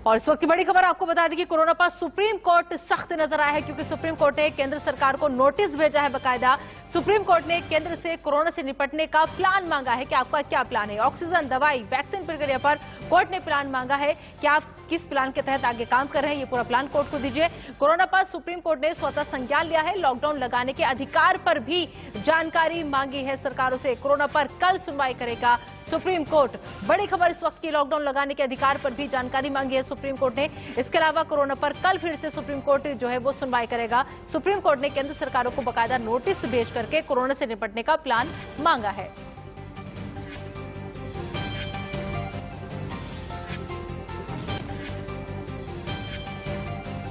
और इस वक्त की बड़ी खबर आपको बता दें कि कोरोना पर सुप्रीम कोर्ट सख्त नजर आया है, क्योंकि सुप्रीम कोर्ट ने केंद्र सरकार को नोटिस भेजा है। बकायदा सुप्रीम कोर्ट ने केंद्र से कोरोना से निपटने का प्लान मांगा है कि आपका क्या प्लान है। ऑक्सीजन, दवाई, वैक्सीन प्रक्रिया पर कोर्ट ने प्लान मांगा है कि आप किस प्लान के तहत आगे काम कर रहे हैं, ये पूरा प्लान कोर्ट को दीजिए। कोरोना पर सुप्रीम कोर्ट ने स्वतः संज्ञान लिया है। लॉकडाउन लगाने के अधिकार पर भी जानकारी मांगी है सरकारों से। कोरोना पर कल सुनवाई करेगा सुप्रीम कोर्ट। बड़ी खबर इस वक्त की, लॉकडाउन लगाने के अधिकार पर भी जानकारी मांगी है सुप्रीम कोर्ट ने। इसके अलावा कोरोना पर कल फिर से सुप्रीम कोर्ट जो है वो सुनवाई करेगा। सुप्रीम कोर्ट ने केंद्र सरकारों को बकायदा नोटिस भेज करके कोरोना से निपटने का प्लान मांगा है।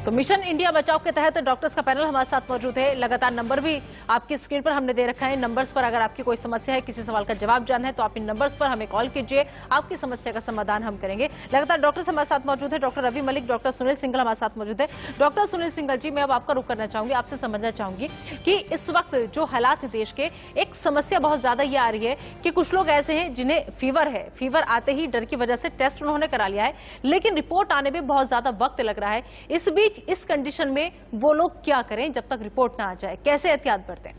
तो मिशन इंडिया बचाओ के तहत डॉक्टर्स का पैनल हमारे साथ मौजूद है। लगातार नंबर भी आपकी स्क्रीन पर हमने दे रखा है। नंबर्स पर अगर आपकी कोई समस्या है, किसी सवाल का जवाब जानना है, तो आप इन नंबर्स पर हमें कॉल कीजिए, आपकी समस्या का समाधान हम करेंगे। लगातार डॉक्टर्स हमारे साथ मौजूद है। डॉक्टर रवि मलिक, डॉक्टर सुनील सिंघल हमारे साथ मौजूद है। डॉक्टर सुनील सिंघल जी, मैं अब आपका रुख करना चाहूंगी, आपसे समझना चाहूंगी कि इस वक्त जो हालात है देश के, एक समस्या बहुत ज्यादा ये आ रही है कि कुछ लोग ऐसे हैं जिन्हें फीवर है, फीवर आते ही डर की वजह से टेस्ट उन्होंने करा लिया है, लेकिन रिपोर्ट आने में बहुत ज्यादा वक्त लग रहा है। इस बीच इस कंडीशन में वो लोग क्या करें जब तक रिपोर्ट ना आ जाए, कैसे एहतियात बरतें?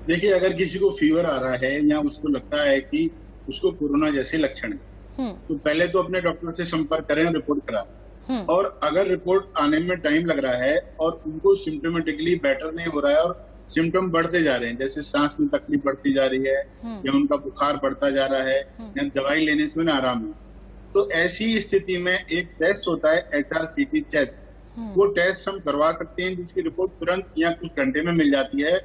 देखिए, अगर किसी को फीवर आ रहा है या उसको लगता है कि उसको कोरोना जैसे लक्षण है, तो पहले तो अपने डॉक्टर से संपर्क करें और रिपोर्ट कराएं। और अगर रिपोर्ट आने में टाइम लग रहा है और उनको सिम्टोमेटिकली बेटर नहीं हो रहा है और सिम्टम बढ़ते जा रहे हैं, जैसे सांस में तकलीफ बढ़ती जा रही है या उनका बुखार बढ़ता जा रहा है या दवाई लेने से ना आराम है, तो ऐसी स्थिति में एक टेस्ट होता है HRCT टेस्ट। वो टेस्ट हम करवा सकते हैं, जिसकी रिपोर्ट तुरंत या कुछ घंटे में मिल जाती है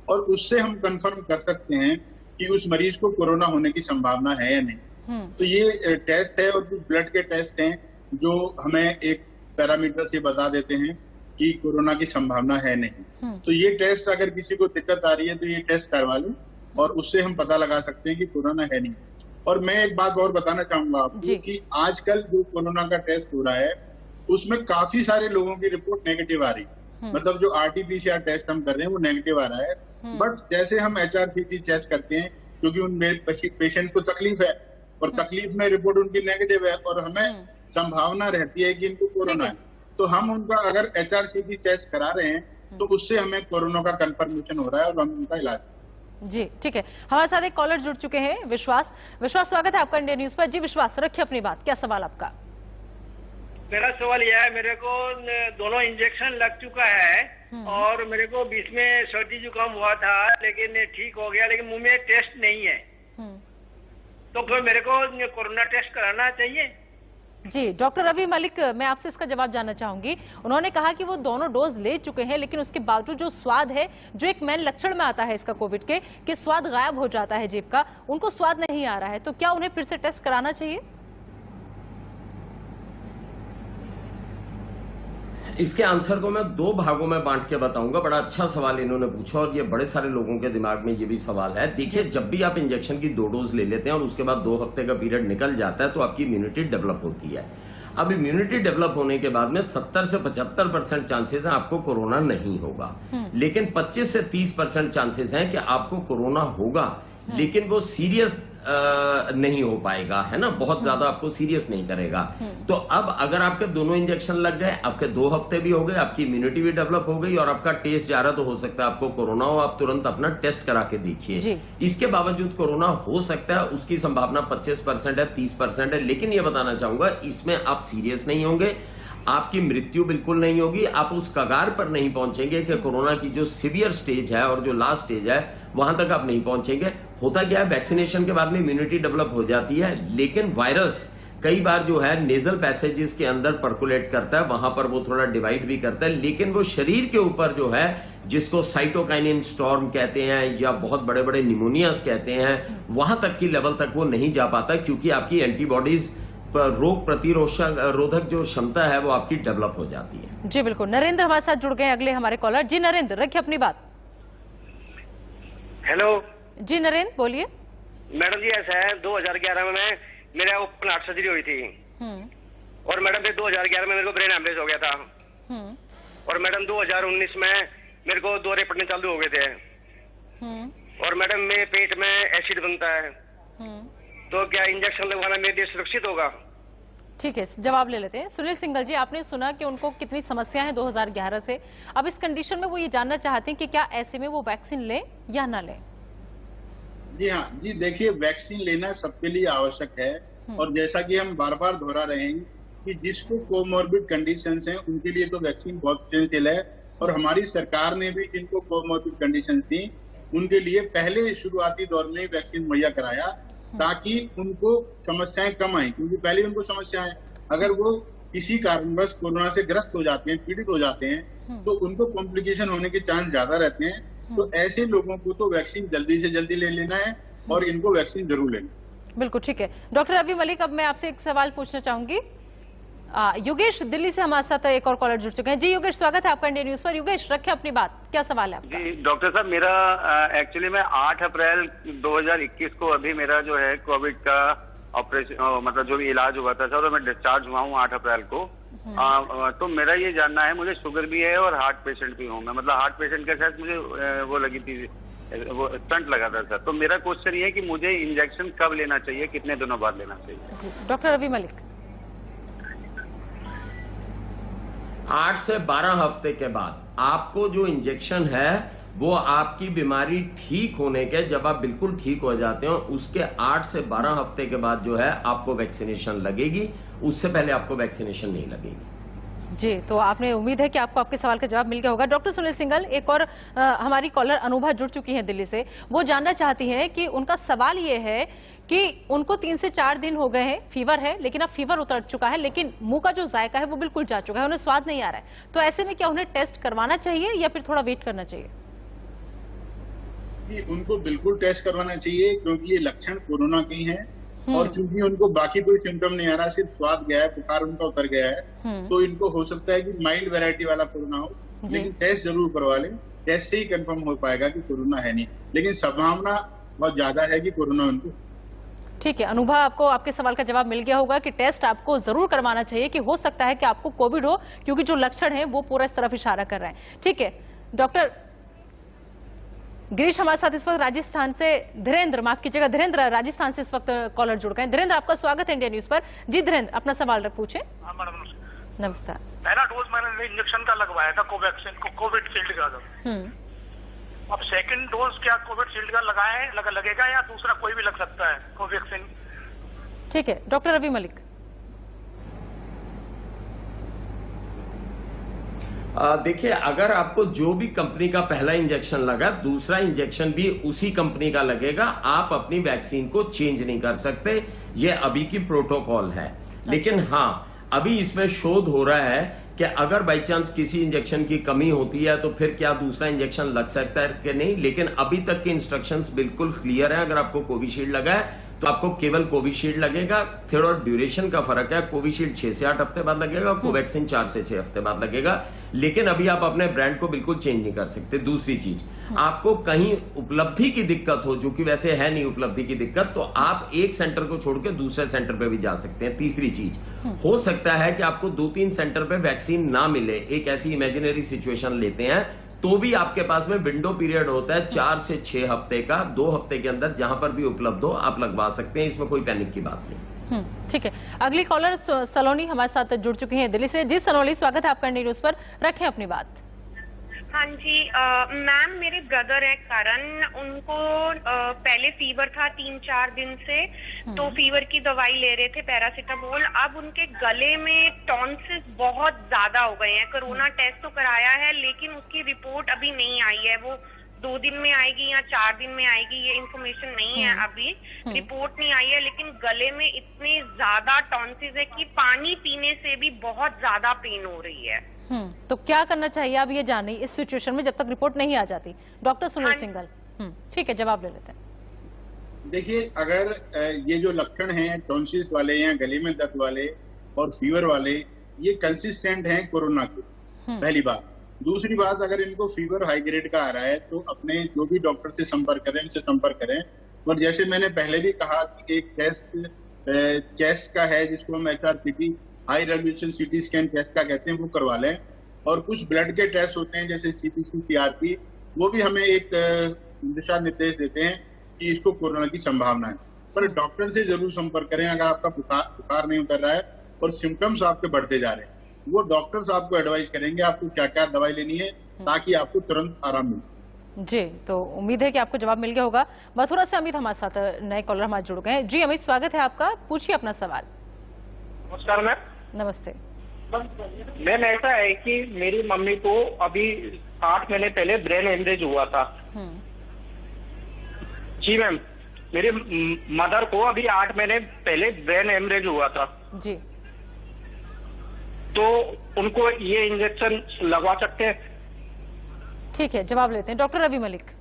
और उससे हम कंफर्म कर सकते हैं कि उस मरीज को कोरोना होने की संभावना है या नहीं। तो ये टेस्ट है और कुछ ब्लड के टेस्ट हैं जो हमें एक पैरामीटर से बता देते हैं कि कोरोना की संभावना है नहीं। तो ये टेस्ट अगर किसी को दिक्कत आ रही है तो ये टेस्ट करवा लें और उससे हम पता लगा सकते हैं कि कोरोना है नहीं। और मैं एक बात और बताना चाहूंगा आपको कि आजकल जो कोरोना का टेस्ट हो रहा है उसमें काफी सारे लोगों की रिपोर्ट नेगेटिव आ रही है। मतलब जो RT-PCR टेस्ट हम कर रहे हैं वो नेगेटिव आ रहा है। बट जैसे हम HRCT टेस्ट करते हैं, क्योंकि उन पेशेंट को तकलीफ है और तकलीफ में रिपोर्ट उनकी नेगेटिव है और हमें संभावना रहती है कि इनको कोरोना है, तो हम उनका अगर HRCT टेस्ट करा रहे हैं तो उससे हमें कोरोना का कंफर्मेशन हो रहा है और हम उनका इलाज। जी ठीक है, हमारे साथ एक कॉलर जुड़ चुके हैं, विश्वास। विश्वास, स्वागत है आपका इंडिया न्यूज पर। जी विश्वास, रखिए अपनी बात, क्या सवाल आपका? मेरा सवाल यह है, मेरे को दोनों इंजेक्शन लग चुका है और मेरे को बीच में सर्दी जुकाम हुआ था लेकिन ठीक हो गया, लेकिन मुंह में टेस्ट नहीं है, तो फिर मेरे को कोरोना टेस्ट कराना चाहिए? जी डॉक्टर रवि मलिक, मैं आपसे इसका जवाब जानना चाहूंगी। उन्होंने कहा कि वो दोनों डोज ले चुके हैं, लेकिन उसके बावजूद जो स्वाद है, जो एक मेन लक्षण में आता है इसका कोविड के, कि स्वाद गायब हो जाता है जीभ का, उनको स्वाद नहीं आ रहा है, तो क्या उन्हें फिर से टेस्ट कराना चाहिए? इसके आंसर को मैं दो भागों में बांट के बताऊंगा। बड़ा अच्छा सवाल इन्होंने पूछा और ये बड़े सारे लोगों के दिमाग में ये भी सवाल है। देखिए, जब भी आप इंजेक्शन की 2 डोज ले लेते हैं और उसके बाद 2 हफ्ते का पीरियड निकल जाता है तो आपकी इम्यूनिटी डेवलप होती है। अब इम्यूनिटी डेवलप होने के बाद में 70 से 75% चांसेस हैं आपको कोरोना नहीं होगा, लेकिन 25 से 30% चांसेस हैं कि आपको कोरोना होगा, लेकिन वो सीरियस नहीं हो पाएगा, है ना, बहुत ज्यादा आपको सीरियस नहीं करेगा। तो अब अगर आपके दोनों इंजेक्शन लग गए, आपके 2 हफ्ते भी हो गए, आपकी इम्यूनिटी भी डेवलप हो गई और आपका टेस्ट जा रहा, तो हो सकता है आपको कोरोना हो, आप तुरंत अपना टेस्ट करा के देखिए। इसके बावजूद कोरोना हो सकता है, उसकी संभावना 25% है, 30% है, लेकिन ये बताना चाहूंगा इसमें आप सीरियस नहीं होंगे, आपकी मृत्यु बिल्कुल नहीं होगी, आप उस कगार पर नहीं पहुंचेंगे कि कोरोना की जो सीवियर स्टेज है और जो लास्ट स्टेज है वहां तक आप नहीं पहुंचेंगे। होता क्या है, वैक्सीनेशन के बाद में इम्यूनिटी डेवलप हो जाती है, लेकिन वायरस कई बार जो है नेजल पैसेजेस के अंदर पर्कुलेट करता है, वहां पर वो थोड़ा डिवाइड भी करता है, लेकिन वो शरीर के ऊपर जो है, जिसको साइटोकाइनिन स्टॉर्म कहते हैं या बहुत बड़े बड़े निमोनियास कहते हैं, वहां तक की लेवल तक वो नहीं जा पाता, क्योंकि आपकी एंटीबॉडीज रोग प्रतिरोधक जो क्षमता है वो आपकी डेवलप हो जाती है। जी बिल्कुल। नरेंद्र हमारे साथ जुड़ गए अगले हमारे कॉलर। जी नरेंद्र, रखिए अपनी बात। हेलो जी नरेंद्र, बोलिए। मैडम जी, ऐसा है 2011 में मेरा ओपन हार्ट सर्जरी हुई थी और मैडम फिर 2011 में मेरे को ब्रेन हेमरेज हो गया था और मैडम 2019 में मेरे को दौरे पड़ने चालू हो गए थे और मैडम मेरे पेट में एसिड बनता है, तो क्या इंजेक्शन लगवाना मेरे लिए सुरक्षित होगा? ठीक है, जवाब ले लेते हैं। सुनील सिंघल जी, आपने सुना कि उनको कितनी समस्या है 2011 से। अब इस कंडीशन में वो ये जानना चाहते हैं कि क्या ऐसे में वो वैक्सीन लें या ना लें। जी हाँ जी, देखिए वैक्सीन लेना सबके लिए आवश्यक है और जैसा कि हम बार बार दोहरा रहे हैं कि जिसको कोमॉर्बिड कंडीशंस हैं उनके लिए तो वैक्सीन बहुत एसेंशियल है और हमारी सरकार ने भी जिनको कोमॉर्बिड कंडीशंस थी उनके लिए पहले शुरुआती दौर में वैक्सीन मुहैया कराया ताकि उनको समस्याएं कम आई, क्योंकि पहले उनको समस्याएं अगर वो किसी कारणवश कोरोना से ग्रस्त हो जाते हैं, पीड़ित हो जाते हैं तो उनको कॉम्प्लिकेशन होने के चांस ज्यादा रहते हैं। तो ऐसे लोगों को तो वैक्सीन जल्दी से जल्दी ले लेना है और इनको वैक्सीन जरूर लेना। बिल्कुल ठीक है। डॉक्टर रवि मलिक, अब मैं आपसे एक सवाल पूछना चाहूंगी। योगेश दिल्ली से हमारे साथ एक और कॉलर जुड़ चुके हैं। जी योगेश, स्वागत है आपका इंडिया न्यूज पर। योगेश, रखें अपनी बात, क्या सवाल है आपका? जी डॉक्टर साहब, मेरा एक्चुअली मैं 8 अप्रैल 2021 को अभी मेरा जो है कोविड का ऑपरेशन मतलब जो भी इलाज हुआ था सर, मैं डिस्चार्ज हुआ हूँ 8 अप्रैल को। तो मेरा ये जानना है, मुझे शुगर भी है और हार्ट पेशेंट भी हूँ मैं, मतलब हार्ट पेशेंट के साथ मुझे वो लगी थी, वो स्टंट लगा था सर। तो मेरा क्वेश्चन ये है कि मुझे इंजेक्शन कब लेना चाहिए, कितने दिनों बाद लेना चाहिए? डॉक्टर रवि मलिक। 8 से 12 हफ्ते के बाद आपको जो इंजेक्शन है वो आपकी बीमारी ठीक होने के, जब आप बिल्कुल ठीक हो जाते हो उसके 8 से 12 हफ्ते के बाद जो है आपको वैक्सीनेशन लगेगी, उससे पहले आपको वैक्सीनेशन नहीं लगेगी। जी, तो आपने उम्मीद है कि आपको आपके सवाल का जवाब मिल गया होगा। डॉक्टर सुनील सिंघल, एक और हमारी कॉलर अनुभा जुड़ चुकी है दिल्ली से। वो जानना चाहती है कि उनका सवाल ये है कि उनको 3 से 4 दिन हो गए हैं, फीवर है, लेकिन अब फीवर उतर चुका है, लेकिन मुंह का जो जायका है वो बिल्कुल जा चुका है, उन्हें स्वाद नहीं आ रहा है। तो ऐसे में क्या उन्हें टेस्ट करवाना चाहिए या फिर थोड़ा वेट करना चाहिए? उनको बिल्कुल टेस्ट करवाना चाहिए क्योंकि ये लक्षण कोरोना के ही हैं और चूंकि उनको बाकी कोई सिम्टम नहीं आ रहा, सिर्फ स्वाद गया है, बुखार उनका उतर गया है, तो इनको हो सकता है कि माइल्ड वैरायटी वाला कोरोना हो, लेकिन टेस्ट जरूर करवा लें। टेस्ट से ही कंफर्म हो पाएगा कि कोरोना है नहीं, लेकिन संभावना बहुत ज्यादा है कि कोरोना उनको। ठीक है अनुभा, आपको आपके सवाल का जवाब मिल गया होगा कि टेस्ट आपको जरूर करवाना चाहिए, कि हो सकता है कि आपको कोविड हो, क्योंकि जो लक्षण है वो पूरा इस तरफ इशारा कर रहे हैं। ठीक है डॉक्टर गिरीश, हमारे साथ इस वक्त राजस्थान से धीरेन्द्र, माफ कीजिएगा धीरेन्द्र, राजस्थान से इस वक्त कॉलर जुड़ गए। धीरेन्द्र, आपका स्वागत है इंडिया न्यूज पर। जी धीरेन्द्र, अपना सवाल पूछे। नमस्कार। पहला डोज मैंने इंजेक्शन का लगवाया था कोवैक्सीन को, कोविशील्ड का। अब सेकंड डोज क्या कोविशील्ड का लगेगा या दूसरा कोई भी लग सकता है कोवैक्सीन? ठीक है डॉक्टर रवि मलिक। देखिए, अगर आपको जो भी कंपनी का पहला इंजेक्शन लगा, दूसरा इंजेक्शन भी उसी कंपनी का लगेगा। आप अपनी वैक्सीन को चेंज नहीं कर सकते, ये अभी की प्रोटोकॉल है। लेकिन हाँ, अभी इसमें शोध हो रहा है कि अगर बाई चांस किसी इंजेक्शन की कमी होती है तो फिर क्या दूसरा इंजेक्शन लग सकता है कि नहीं। लेकिन अभी तक के इंस्ट्रक्शंस बिल्कुल क्लियर है। अगर आपको कोविशील्ड लगा है तो आपको केवल कोविशील्ड लगेगा। थोड़ा ड्यूरेशन का फर्क है, कोविशील्ड 6 से 8 हफ्ते बाद लगेगा, कोवैक्सीन 4 से 6 हफ्ते बाद लगेगा। लेकिन अभी आप अपने ब्रांड को बिल्कुल चेंज नहीं कर सकते। दूसरी चीज, आपको कहीं उपलब्धि की दिक्कत हो, जो कि वैसे है नहीं उपलब्धि की दिक्कत, तो आप एक सेंटर को छोड़ के दूसरे सेंटर पे भी जा सकते हैं। तीसरी चीज, हो सकता है कि आपको 2-3 सेंटर पे वैक्सीन ना मिले, एक ऐसी इमेजिनरी सिचुएशन लेते हैं, तो भी आपके पास में विंडो पीरियड होता है 4 से 6 हफ्ते का। 2 हफ्ते के अंदर जहां पर भी उपलब्ध हो आप लगवा सकते हैं, इसमें कोई पैनिक की बात नहीं। ठीक है, अगली कॉलर सलोनी हमारे साथ जुड़ चुकी हैं दिल्ली से। जी सलोनी, स्वागत है आपका इंडिया न्यूज पर, रखें अपनी बात। हाँ जी मैम, मेरे ब्रदर हैं करण, उनको पहले फीवर था 3-4 दिन से, तो फीवर की दवाई ले रहे थे पैरासीटामोल। अब उनके गले में टॉन्सिस बहुत ज्यादा हो गए हैं। कोरोना टेस्ट तो कराया है लेकिन उसकी रिपोर्ट अभी नहीं आई है। वो 2 दिन में आएगी या 4 दिन में आएगी, ये इन्फॉर्मेशन नहीं है अभी, रिपोर्ट नहीं आई है। लेकिन गले में इतने ज्यादा टॉन्सिस है कि पानी पीने से भी बहुत ज्यादा पेन हो रही है। तो क्या करना चाहिए अब ये जाने इस सिचुएशन में जब तक रिपोर्ट नहीं आ जाती? डॉक्टर सुनील सिंघल। ठीक है, जवाब ले लेते हैं। देखिए, अगर ये जो लक्षण हैं टॉन्सिस वाले या गले में दर्द वाले और फीवर वाले, ये कंसिस्टेंट हैं कोरोना के, पहली बात। दूसरी बात, अगर इनको फीवर हाई ग्रेड का आ रहा है तो अपने जो भी डॉक्टर से संपर्क करें, उनसे संपर्क करें। और जैसे मैंने पहले भी कहा कि एक टेस्ट चेस्ट का है जिसको हम HRCT, high resolution CT scan test का कहते हैं, वो करवा लें। और कुछ ब्लड के टेस्ट होते हैं जैसे CPC, CRP, वो भी हमें एक दिशा निर्देश देते हैं कि इसको कोरोना की संभावना है। पर डॉक्टर से जरूर संपर्क करें। अगर आपका बुखार नहीं उतर रहा है और सिम्टम्स आपके बढ़ते जा रहे हैं, वो डॉक्टर्स आपको एडवाइस करेंगे आपको क्या क्या दवाई लेनी है ताकि आपको तुरंत आराम मिले। जी, तो उम्मीद है कि आपको जवाब मिल गया होगा। मथुरा से अमित हमारे साथ नए कॉलर हमारे जुड़ गए हैं। जी अमित, स्वागत है आपका, पूछिए अपना सवाल। नमस्कार मैम। नमस्ते मैम, ऐसा है कि मेरी मम्मी को अभी 8 महीने पहले ब्रेन हेमरेज हुआ था। जी मैम, मेरे मदर को अभी 8 महीने पहले ब्रेन हेमरेज हुआ था जी, तो उनको ये इंजेक्शन लगवा सकते हैं? ठीक है, जवाब लेते हैं डॉक्टर रवि मलिक।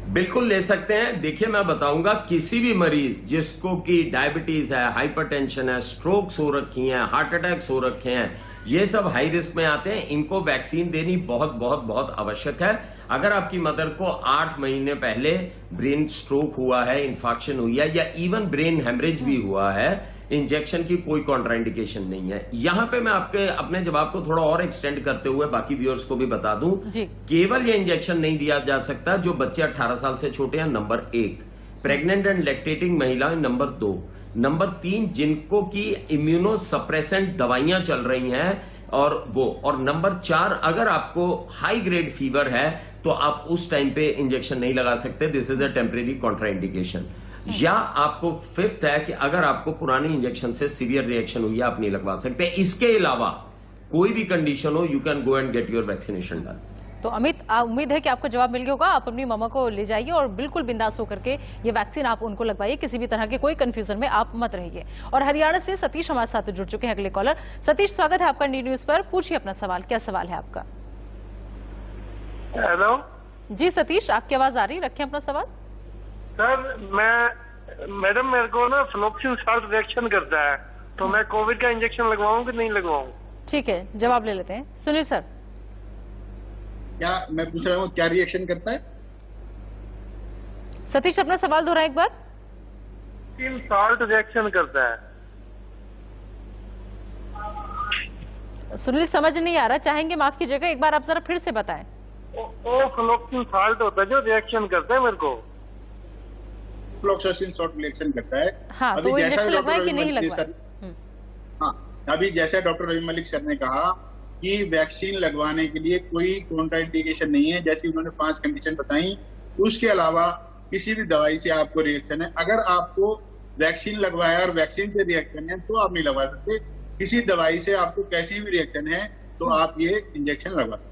बिल्कुल ले सकते हैं। देखिए, मैं बताऊंगा, किसी भी मरीज जिसको कि डायबिटीज है, हाइपरटेंशन है, स्ट्रोक्स हो रखी हैं, हार्ट अटैक्स हो रखे हैं, ये सब हाई रिस्क में आते हैं, इनको वैक्सीन देनी बहुत बहुत बहुत आवश्यक है। अगर आपकी मदर को 8 महीने पहले ब्रेन स्ट्रोक हुआ है, इन्फेक्शन हुई है, या इवन ब्रेन हेमरेज भी हुआ है, इंजेक्शन की कोई कॉन्ट्राइंडिकेशन नहीं है। यहां पे मैं आपके अपने जवाब को थोड़ा और एक्सटेंड करते हुए बाकी व्यूअर्स को भी बता दूं, केवल ये इंजेक्शन नहीं दिया जा सकता जो बच्चे 18 साल से छोटे हैं, नंबर 1, प्रेग्नेंट एंड लैक्टेटिंग महिलाएं, नंबर 2, नंबर 3 जिनको की इम्यूनो सप्रेसेंट दवाइयां चल रही हैं और नंबर 4 अगर आपको हाई ग्रेड फीवर है तो आप उस टाइम पे इंजेक्शन नहीं लगा सकते, this is a temporary contraindication. या आपको 5th है कि अगर आपको पुरानी इंजेक्शन से सीवियर रिएक्शन हुई है, आप नहीं लगवा सकते। इसके अलावा कोई भी कंडीशन हो, you can go and get your vaccination done. तो अमित, उम्मीद है कि आपको जवाब मिल गया होगा। आप अपनी मम्मा को ले जाइए और बिल्कुल बिंदास होकर के ये वैक्सीन आप उनको लगवाइए, किसी भी तरह के कोई कंफ्यूजन में आप मत रहिए। और हरियाणा से सतीश हमारे साथ जुड़ चुके हैं अगले कॉलर। सतीश, स्वागत है आपका डी न्यूज पर, पूछिए अपना सवाल। क्या सवाल है आपका? हेलो जी सतीश, आपकी आवाज आ रही, रखें अपना सवाल। सर, मैडम मेरे को ना फ्लोक्सिन साल्ट रिएक्शन करता है, तो मैं कोविड का इंजेक्शन लगवाऊं कि नहीं लगवाऊं? ठीक है, जवाब ले लेते हैं। सुनील सर, क्या मैं पूछ रहा हूँ क्या रिएक्शन करता है? सतीश अपना सवाल दोहराएं एक बार। साल्ट रिएक्शन करता है। सुनील समझ नहीं आ रहा, चाहेंगे माफ कीजिएगा, एक बार आप जरा फिर से बताएं। वो फ्लोक्सिन साल्ट होता है जो रिएक्शन करता है मेरे को। फ्लोक्सिन साल्ट रिएक्शन करता है। हाँ, तो इंजेक्शन लगवाएं कि नहीं लगवाएं? हाँ, अभी जैसा डॉक्टर रवि मलिक सर ने कहा कि वैक्सीन लगवाने के लिए कोई कॉन्ट्राइंडिकेशन नहीं है, जैसी उन्होंने 5 कंडीशन बताई, उसके अलावा किसी भी दवाई से आपको रिएक्शन है, अगर आपको वैक्सीन लगवाया और वैक्सीन से रिएक्शन है तो आप नहीं लगवा सकते। किसी दवाई से आपको कैसी भी रिएक्शन है तो आप ये इंजेक्शन लगवा सकते।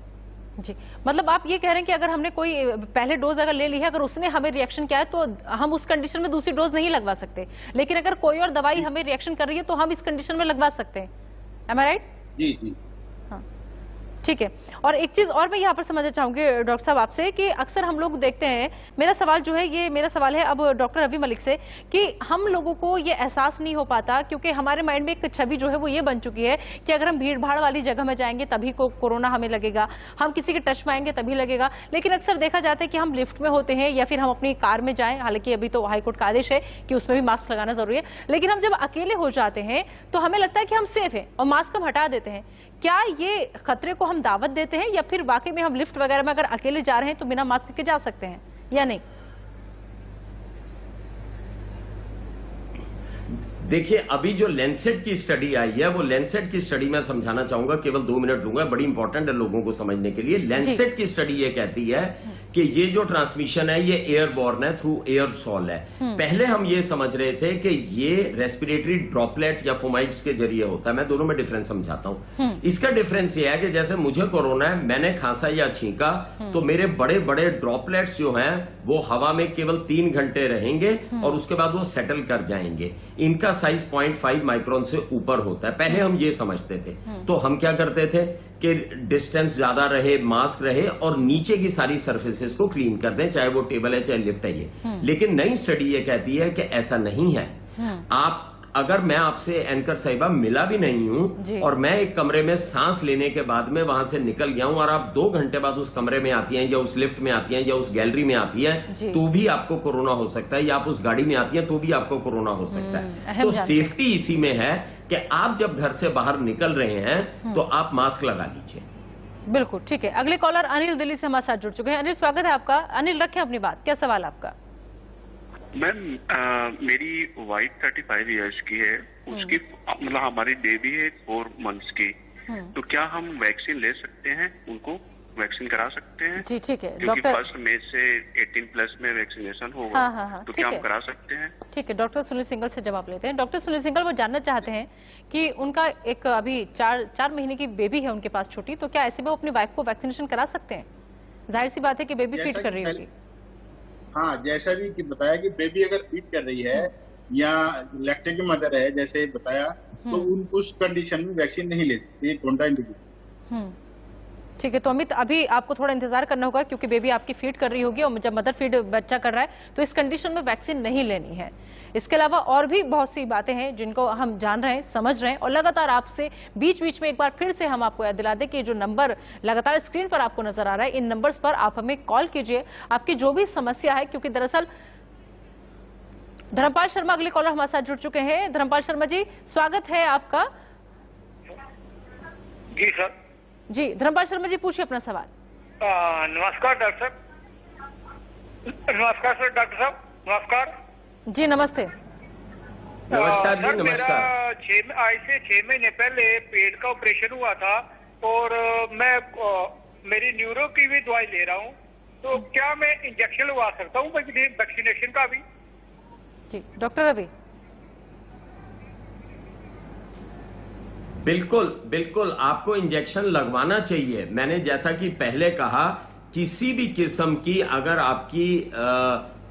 जी, मतलब आप ये कह रहे हैं कि अगर हमने कोई पहले डोज अगर ले ली है, अगर उसने हमें रिएक्शन किया है तो हम उस कंडीशन में दूसरी डोज नहीं लगवा सकते, लेकिन अगर कोई और दवाई हमें रिएक्शन कर रही है तो हम इस कंडीशन में लगवा सकते हैं। एम आई राइट? जी जी, ठीक है। और एक चीज और मैं यहाँ पर समझना चाहूंगी डॉक्टर साहब आपसे कि अक्सर हम लोग देखते हैं, मेरा सवाल जो है ये मेरा सवाल है अब डॉक्टर रवि मलिक से, कि हम लोगों को ये एहसास नहीं हो पाता क्योंकि हमारे माइंड में एक छवि जो है वो ये बन चुकी है कि अगर हम भीड़ भाड़ वाली जगह में जाएंगे तभी कोरोना हमें लगेगा, हम किसी के टच में आएंगे तभी लगेगा। लेकिन अक्सर देखा जाता है कि हम लिफ्ट में होते हैं या फिर हम अपनी कार में जाएं, हालांकि अभी तो हाईकोर्ट का आदेश है कि उसमें भी मास्क लगाना जरूरी है, लेकिन हम जब अकेले हो जाते हैं तो हमें लगता है कि हम सेफ हैं और मास्क हम हटा देते हैं। क्या ये खतरे को हम दावत देते हैं या फिर वाकई में हम लिफ्ट वगैरह में अगर अकेले जा रहे हैं तो बिना मास्क के जा सकते हैं या नहीं? देखिए, अभी जो लेंसेट की स्टडी आई है, वो लेंसेट की स्टडी मैं समझाना चाहूंगा, केवल 2 मिनट लूंगा, बड़ी इंपॉर्टेंट है लोगों को समझने के लिए। लेंसेट की स्टडी ये कहती है कि ये जो ट्रांसमिशन है ये एयरबॉर्न है, थ्रू एयरसॉल है। पहले हम ये समझ रहे थे कि ये रेस्पिरेटरी ड्रॉपलेट या फोमाइट्स के जरिए होता है। मैं दोनों में डिफरेंस समझाता हूं। इसका डिफरेंस ये है कि जैसे मुझे कोरोना है, मैंने खांसा या छींका तो मेरे बड़े बड़े ड्रॉपलेट्स जो हैं वो हवा में केवल 3 घंटे रहेंगे और उसके बाद वो सेटल कर जाएंगे। इनका साइज 0.5 माइक्रोन से ऊपर होता है। पहले हम ये समझते थे, तो हम क्या करते थे कि डिस्टेंस ज्यादा रहे, मास्क रहे और नीचे की सारी सर्फेसेस को क्लीन कर दें, चाहे वो टेबल है चाहे लिफ्ट है ये। लेकिन नई स्टडी ये कहती है कि ऐसा नहीं है। आप अगर मैं आपसे एंकर साहिबा मिला भी नहीं हूं और मैं एक कमरे में सांस लेने के बाद में वहां से निकल गया हूं और आप 2 घंटे बाद उस कमरे में आती हैं या उस लिफ्ट में आती हैं या उस गैलरी में आती हैं तो भी आपको कोरोना हो सकता है, या आप उस गाड़ी में आती हैं तो भी आपको कोरोना हो सकता है। तो सेफ्टी इसी में है कि आप जब घर से बाहर निकल रहे हैं तो आप मास्क लगा लीजिए। बिल्कुल ठीक है। अगले कॉलर अनिल दिल्ली से हमारे साथ जुड़ चुके हैं। अनिल, स्वागत है आपका। अनिल, रखें अपनी बात, क्या सवाल आपका? मैम मेरी वाइफ 35 इयर्स की है, उसकी मतलब हमारी बेबी है 4 मंथ्स की, तो क्या हम वैक्सीन ले सकते हैं, उनको वैक्सीन करा सकते हैं? जी ठीक है क्योंकि डॉक्टर। 1 मई से 18+ में वैक्सीनेशन होगा। हाँ, तो ठीक क्या है। हम करा सकते हैं? ठीक है, डॉक्टर सुनील सिंघल से जवाब लेते हैं। डॉक्टर सुनील सिंघल, वो जानना चाहते हैं कि उनका एक अभी 4 महीने की बेबी है उनके पास छोटी, तो क्या ऐसे में वो अपनी वाइफ को वैक्सीनेशन करा सकते हैं? जाहिर सी बात है कि बेबी फीड कर रही होगी। हाँ, जैसा भी कि बताया कि बेबी अगर फीड कर रही है या लैक्टेटिंग मदर है जैसे बताया, तो उस कंडीशन में वैक्सीन नहीं ले सकते, कॉन्ट्राइंडिकेशन। ठीक है, तो अमित अभी आपको थोड़ा इंतजार करना होगा क्योंकि बेबी आपकी फीड कर रही होगी और जब मदर फीड बच्चा कर रहा है तो इस कंडीशन में वैक्सीन नहीं लेनी है। इसके अलावा और भी बहुत सी बातें हैं जिनको हम जान रहे हैं, समझ रहे हैं, और लगातार आपसे बीच बीच में एक बार फिर से हम आपको याद दिला दें कि जो नंबर लगातार स्क्रीन पर आपको नजर आ रहा है, इन नंबर्स पर आप हमें कॉल कीजिए, आपकी जो भी समस्या है। क्योंकि दरअसल धर्मपाल शर्मा अगले कॉलर हमारे साथ जुड़ चुके हैं। धर्मपाल शर्मा जी, स्वागत है आपका। जी सर। जी धर्मपाल शर्मा जी, पूछिए अपना सवाल। नमस्कार डॉक्टर साहब। नमस्कार सर, डॉक्टर साहब नमस्कार। जी नमस्ते। नमस्कार जी, सर, नमस्कार। मेरा आज से 6 महीने पहले पेट का ऑपरेशन हुआ था और मैं मेरी न्यूरो की भी दवाई ले रहा हूँ, तो क्या मैं इंजेक्शन लगवा सकता हूँ वैक्सीनेशन का भी? जी डॉक्टर रवि। बिल्कुल बिल्कुल, आपको इंजेक्शन लगवाना चाहिए। मैंने जैसा कि पहले कहा, किसी भी किस्म की अगर आपकी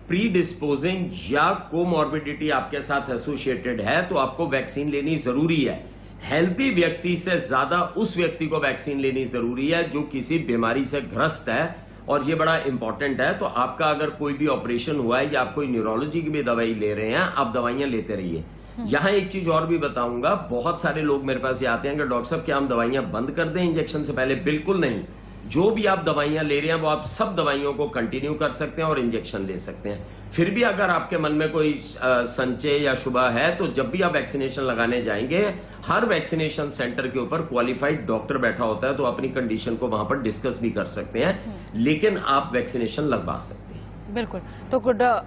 प्री डिस्पोजिंग या कोमॉर्बिडिटी आपके साथ एसोसिएटेड है तो आपको वैक्सीन लेनी जरूरी है। हेल्थी व्यक्ति से ज्यादा उस व्यक्ति को वैक्सीन लेनी जरूरी है जो किसी बीमारी से ग्रस्त है, और ये बड़ा इंपॉर्टेंट है। तो आपका अगर कोई भी ऑपरेशन हुआ है या आप कोई न्यूरोलॉजी की भी दवाई ले रहे हैं, आप दवाइयां लेते रहिए। यहां एक चीज और भी बताऊंगा, बहुत सारे लोग मेरे पास ये आते हैं कि डॉक्टर साहब क्या हम दवाइयां बंद कर दें इंजेक्शन से पहले? बिल्कुल नहीं। जो भी आप दवाइयां ले रहे हैं वो आप सब दवाइयों को कंटिन्यू कर सकते हैं और इंजेक्शन ले सकते हैं। फिर भी अगर आपके मन में कोई संशय या शुबा है तो जब भी आप वैक्सीनेशन लगाने जाएंगे, हर वैक्सीनेशन सेंटर के ऊपर क्वालिफाइड डॉक्टर बैठा होता है, तो अपनी कंडीशन को वहां पर डिस्कस भी कर सकते हैं, लेकिन आप वैक्सीनेशन लगवा सकते हैं। बिल्कुल। तो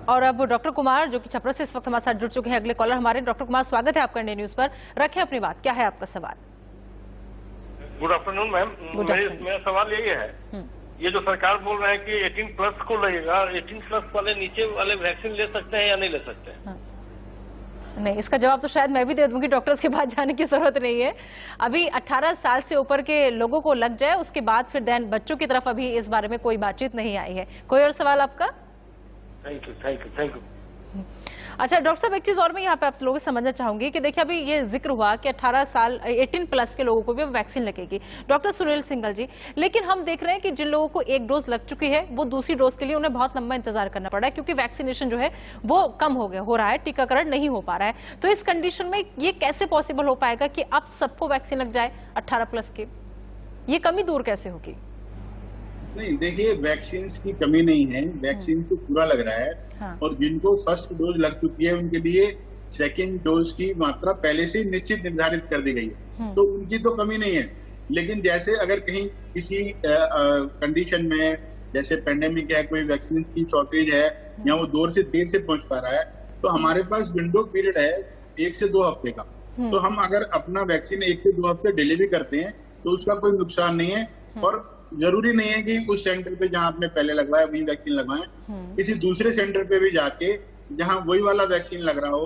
और अब डॉक्टर कुमार जो कि छपरा से इस वक्त हमारे साथ जुड़ चुके हैं, अगले कॉलर हमारे। डॉक्टर कुमार, स्वागत है आपका इंडिया न्यूज पर। रखें अपनी बात, क्या है आपका सवाल? Good afternoon ma'am. मेरा सवाल यही है, ये जो सरकार बोल रहे हैं कि 18+ को लगेगा, 18+ वाले नीचे वाले वैक्सीन ले सकते हैं या नहीं ले सकते हैं? हाँ। नहीं, इसका जवाब तो शायद मैं भी दे दूंगी, डॉक्टर्स के पास जाने की जरूरत नहीं है। अभी 18 साल से ऊपर के लोगों को लग जाए, उसके बाद फिर देन बच्चों की तरफ अभी इस बारे में कोई बातचीत नहीं आई है। कोई और सवाल आपका? Thank you, thank you, thank you. अच्छा डॉक्टर साहब, एक चीज और मैं यहाँ पे आप लोगों से समझना चाहूंगी कि देखिए अभी ये जिक्र हुआ कि 18 साल 18+ के लोगों को भी वैक्सीन लगेगी, डॉक्टर सुनील सिंघल जी, लेकिन हम देख रहे हैं कि जिन लोगों को एक डोज लग चुकी है वो दूसरी डोज के लिए उन्हें बहुत लंबा इंतजार करना पड़ रहा है, क्योंकि वैक्सीनेशन जो है वो कम हो रहा है, टीकाकरण नहीं हो पा रहा है। तो इस कंडीशन में ये कैसे पॉसिबल हो पाएगा कि अब सबको वैक्सीन लग जाए 18+ की? ये कमी दूर कैसे होगी? नहीं, देखिए वैक्सीन की कमी नहीं है, वैक्सीन तो पूरा लग रहा है। हाँ। और जिनको फर्स्ट डोज लग चुकी है उनके लिए सेकंड डोज की मात्रा पहले से निश्चित निर्धारित कर दी गई है, तो उनकी तो कमी नहीं है। लेकिन जैसे अगर कहीं किसी कंडीशन में जैसे पेंडेमिक है, कोई वैक्सीन की शॉर्टेज है या वो देर से पहुंच पा रहा है, तो हमारे पास विंडो पीरियड है 1 से 2 हफ्ते का। तो हम अगर अपना वैक्सीन 1 से 2 हफ्ते डिले भी करते हैं तो उसका कोई नुकसान नहीं है। और जरूरी नहीं है कि उस सेंटर पे जहां आपने पहले लगवाया वही वैक्सीन लगवाएं, किसी दूसरे सेंटर पे भी जाके जहां वही वाला वैक्सीन लग रहा हो,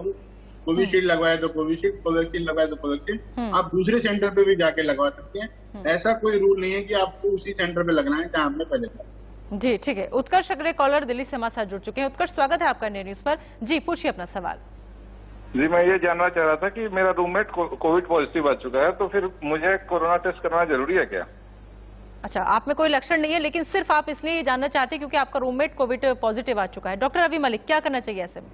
कोविशील्ड लगवाया तो कोविशील्ड, कोवैक्सीन लगवाया तो कोवैक्सीन, आप दूसरे सेंटर पे भी जाके लगवा सकते हैं। ऐसा कोई रूल नहीं है कि आपको उसी सेंटर पे लगना है जहां आपने पहले लगवाया। जी ठीक है। उत्कर्ष अगले कॉलर दिल्ली से हमारे साथ जुड़ चुके हैं। उत्कर्ष, स्वागत है आपका इंडिया न्यूज पर। जी पूछिए अपना सवाल। जी, मैं ये जानना चाह रहा था कि मेरा रूममेट कोविड पॉजिटिव आ चुका है, तो फिर मुझे कोरोना टेस्ट करना जरूरी है क्या? अच्छा, आप में कोई लक्षण नहीं है, लेकिन सिर्फ आप इसलिए ये जानना चाहते हैं क्योंकि आपका रूममेट कोविड पॉजिटिव आ चुका है। डॉक्टर रवि मलिक, क्या करना चाहिए ऐसे में?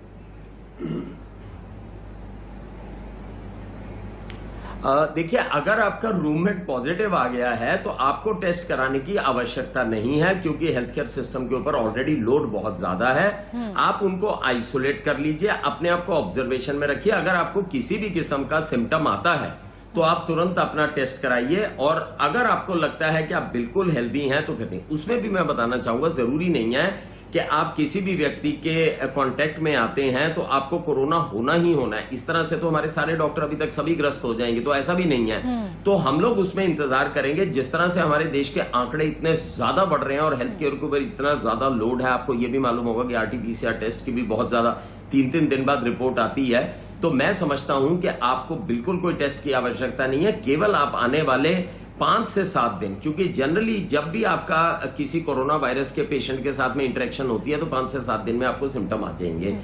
देखिए, अगर आपका रूममेट पॉजिटिव आ गया है तो आपको टेस्ट कराने की आवश्यकता नहीं है, क्योंकि हेल्थ केयर सिस्टम के ऊपर ऑलरेडी लोड बहुत ज्यादा है। आप उनको आइसोलेट कर लीजिए, अपने आप को ऑब्जर्वेशन में रखिए। अगर आपको किसी भी किस्म का सिम्टम आता है तो आप तुरंत अपना टेस्ट कराइए, और अगर आपको लगता है कि आप बिल्कुल हेल्दी हैं तो फिर नहीं। उसमें भी मैं बताना चाहूंगा, जरूरी नहीं है कि आप किसी भी व्यक्ति के कांटेक्ट में आते हैं तो आपको कोरोना होना ही होना है। इस तरह से तो हमारे सारे डॉक्टर अभी तक सभी ग्रस्त हो जाएंगे, तो ऐसा भी नहीं है। तो हम लोग उसमें इंतजार करेंगे। जिस तरह से हमारे देश के आंकड़े इतने ज्यादा बढ़ रहे हैं और हेल्थ केयर के ऊपर इतना ज्यादा लोड है, आपको ये भी मालूम होगा कि RT-PCR टेस्ट की भी बहुत ज्यादा 3-3 दिन बाद रिपोर्ट आती है। तो मैं समझता हूं कि आपको बिल्कुल कोई टेस्ट की आवश्यकता नहीं है। केवल आप आने वाले 5 से 7 दिन, क्योंकि जनरली जब भी आपका किसी कोरोना वायरस के पेशेंट के साथ में इंटरेक्शन होती है तो 5 से 7 दिन में आपको सिम्टम आ जाएंगे।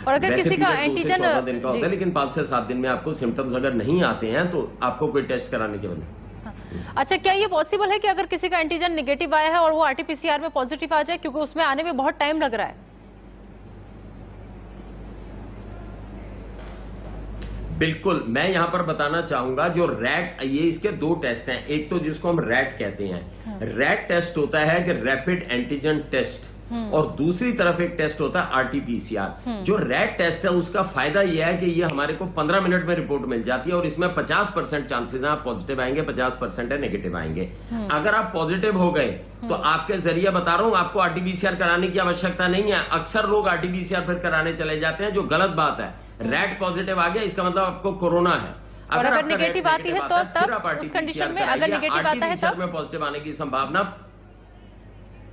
और अगर किसी का एंटीजन 14 दिन का होता है, लेकिन 5 से 7 दिन में आपको सिम्टम्स अगर नहीं आते हैं तो आपको कोई टेस्ट कराने की जरूरत नहीं। अच्छा, क्या ये पॉसिबल है कि अगर किसी का एंटीजन निगेटिव आया है और वो RT-PCR में पॉजिटिव आ जाए, क्योंकि उसमें आने में बहुत टाइम लग रहा है? बिल्कुल, मैं यहां पर बताना चाहूंगा जो रैट, ये इसके 2 टेस्ट हैं। एक तो जिसको हम रैट कहते हैं, रैट टेस्ट होता है कि रैपिड एंटीजन टेस्ट, और दूसरी तरफ एक टेस्ट होता है RT-PCR। जो रैट टेस्ट है उसका फायदा यह है कि ये हमारे को 15 मिनट में रिपोर्ट मिल जाती है और इसमें 50% चांसेस हैं आप पॉजिटिव आएंगे, 50% है नेगेटिव आएंगे। अगर आप पॉजिटिव हो गए तो आपके जरिए बता रहा हूं आपको RT-PCR कराने की आवश्यकता नहीं है। अक्सर लोग RT-PCR फिर कराने चले जाते हैं, जो गलत बात है। रैट पॉजिटिव आ गया इसका मतलब आपको कोरोना है। और अगर नेगेटिव आती है तो तब उस कंडीशन में, अगर नेगेटिव आता है तब में पॉजिटिव आने की संभावना,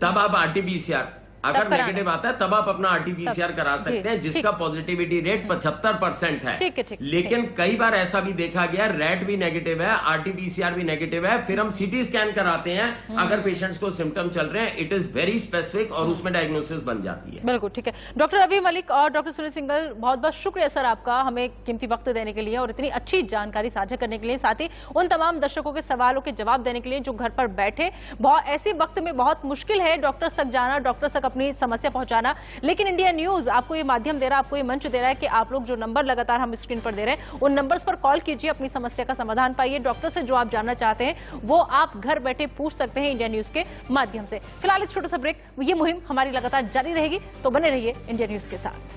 तब आप RT-PCR, अगर नेगेटिव आता है तब आप अपना RT-PCR करा सकते हैं, जिसका पॉजिटिविटी रेट 75% है। लेकिन कई बार ऐसा भी देखा गया, रैट भी नेगेटिव है, RT-PCR भी नेगेटिव है, फिर हम CT स्कैन कराते हैं अगर पेशेंट्स को सिम्टम चल रहे हैं, इट इज वेरी स्पेसिफिक और उसमें डायग्नोसिस बन जाती है। बिल्कुल ठीक है। डॉक्टर रवि मलिक और डॉक्टर सुनील सिंघल, बहुत बहुत शुक्रिया सर आपका हमें कीमती वक्त देने के लिए और इतनी अच्छी जानकारी साझा करने के लिए, साथ ही उन तमाम दर्शकों के सवालों के जवाब देने के लिए जो घर पर बैठे। ऐसे वक्त में बहुत मुश्किल है डॉक्टर्स तक जाना, डॉक्टर्स तक अपनी समस्या पहुंचाना, लेकिन इंडिया न्यूज आपको ये माध्यम दे रहा है, आपको ये मंच दे रहा है कि आप लोग जो नंबर लगातार हम स्क्रीन पर दे रहे हैं उन नंबर्स पर कॉल कीजिए, अपनी समस्या का समाधान पाइए। डॉक्टर से जो आप जानना चाहते हैं वो आप घर बैठे पूछ सकते हैं इंडिया न्यूज के माध्यम से। फिलहाल एक छोटा सा ब्रेक, ये मुहिम हमारी लगातार जारी रहेगी, तो बने रहिए इंडिया न्यूज के साथ।